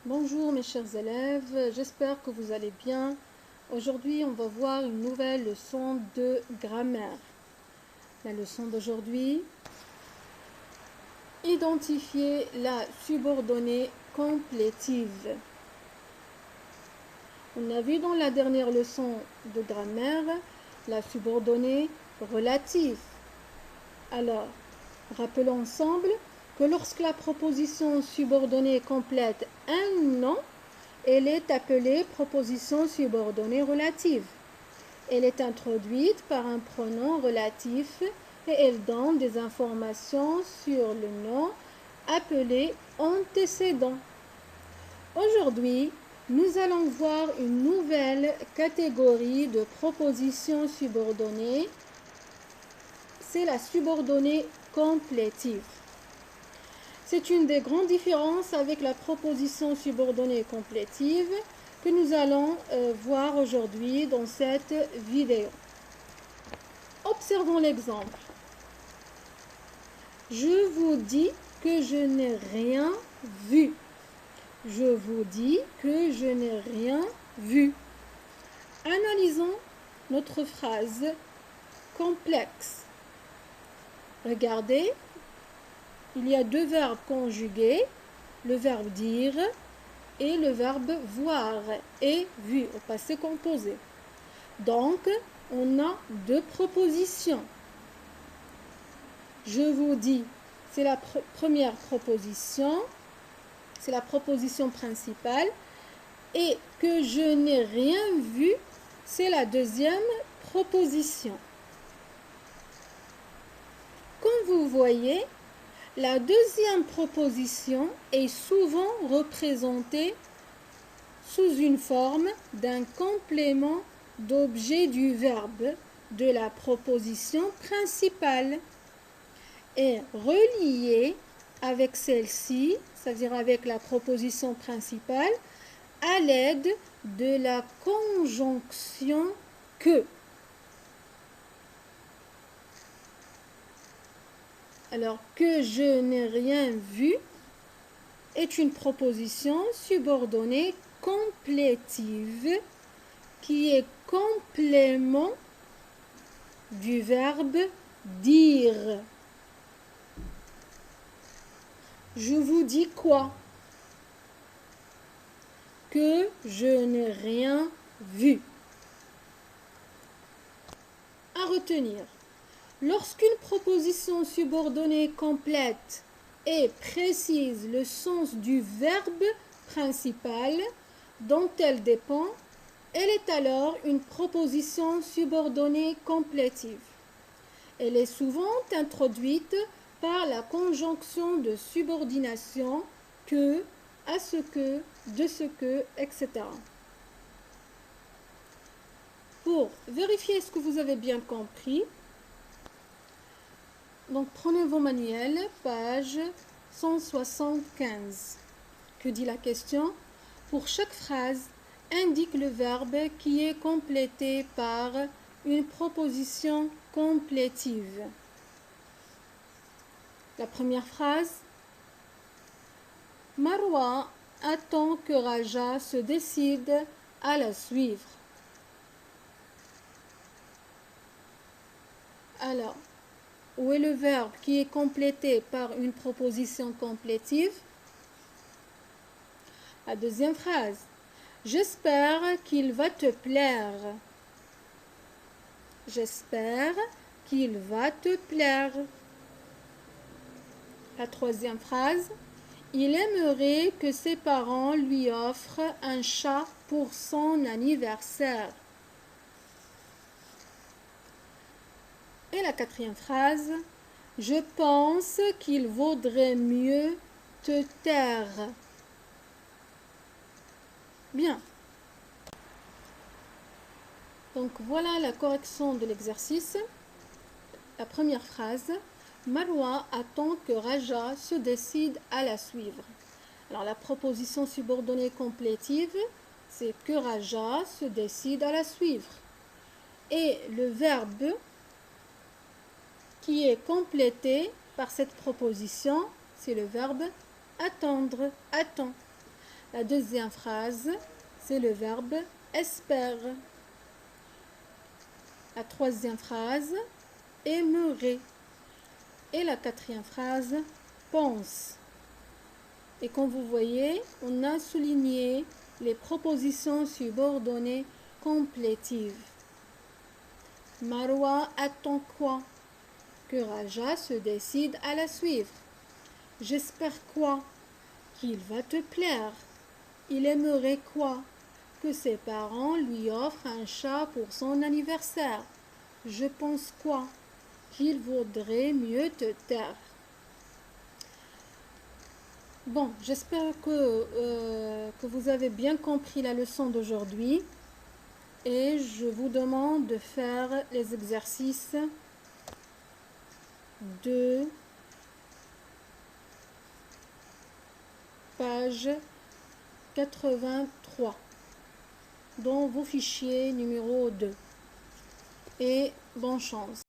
Bonjour mes chers élèves, j'espère que vous allez bien. Aujourd'hui, on va voir une nouvelle leçon de grammaire. La leçon d'aujourd'hui, identifier la subordonnée complétive. On a vu dans la dernière leçon de grammaire la subordonnée relative. Alors, rappelons ensemble que lorsque la proposition subordonnée complète un nom, elle est appelée proposition subordonnée relative. Elle est introduite par un pronom relatif et elle donne des informations sur le nom appelé antécédent. Aujourd'hui, nous allons voir une nouvelle catégorie de propositions subordonnées. C'est la subordonnée complétive. C'est une des grandes différences avec la proposition subordonnée complétive que nous allons voir aujourd'hui dans cette vidéo. Observons l'exemple. Je vous dis que je n'ai rien vu. Je vous dis que je n'ai rien vu. Analysons notre phrase complexe. Regardez. Il y a deux verbes conjugués, le verbe dire et le verbe voir et vu au passé composé. Donc, on a deux propositions. Je vous dis, c'est la première proposition, c'est la proposition principale. Et que je n'ai rien vu, c'est la deuxième proposition. Comme vous voyez, la deuxième proposition est souvent représentée sous une forme d'un complément d'objet du verbe de la proposition principale et reliée avec celle-ci, c'est-à-dire avec la proposition principale, à l'aide de la conjonction que. Alors, que je n'ai rien vu est une proposition subordonnée complétive qui est complément du verbe dire. Je vous dis quoi? Que je n'ai rien vu. À retenir. Lorsqu'une proposition subordonnée complète et précise le sens du verbe principal dont elle dépend, elle est alors une proposition subordonnée complétive. Elle est souvent introduite par la conjonction de subordination que, à ce que, de ce que, etc. Pour vérifier ce que vous avez bien compris, donc, prenez vos manuels, page 175. Que dit la question? Pour chaque phrase, indique le verbe qui est complété par une proposition complétive. La première phrase. Marwa attend que Raja se décide à la suivre. Alors, où est le verbe qui est complété par une proposition complétive? La deuxième phrase. J'espère qu'il va te plaire. J'espère qu'il va te plaire. La troisième phrase. Il aimerait que ses parents lui offrent un chat pour son anniversaire. Et la quatrième phrase, je pense qu'il vaudrait mieux te taire. Bien. Donc voilà la correction de l'exercice. La première phrase, Marwa attend que Raja se décide à la suivre. Alors la proposition subordonnée complétive, c'est que Raja se décide à la suivre. Et le verbe qui est complété par cette proposition, c'est le verbe attendre, attend. La deuxième phrase, c'est le verbe espère. La troisième phrase, aimerait. Et la quatrième phrase, pense. Et comme vous voyez, on a souligné les propositions subordonnées complétives. Marwa attend quoi? Que Raja se décide à la suivre. J'espère quoi? Qu'il va te plaire. Il aimerait quoi? Que ses parents lui offrent un chat pour son anniversaire. Je pense quoi? Qu'il vaudrait mieux te taire. Bon, j'espère que vous avez bien compris la leçon d'aujourd'hui et je vous demande de faire les exercices de page 83 dans vos fichiers numéro 2. Et bonne chance.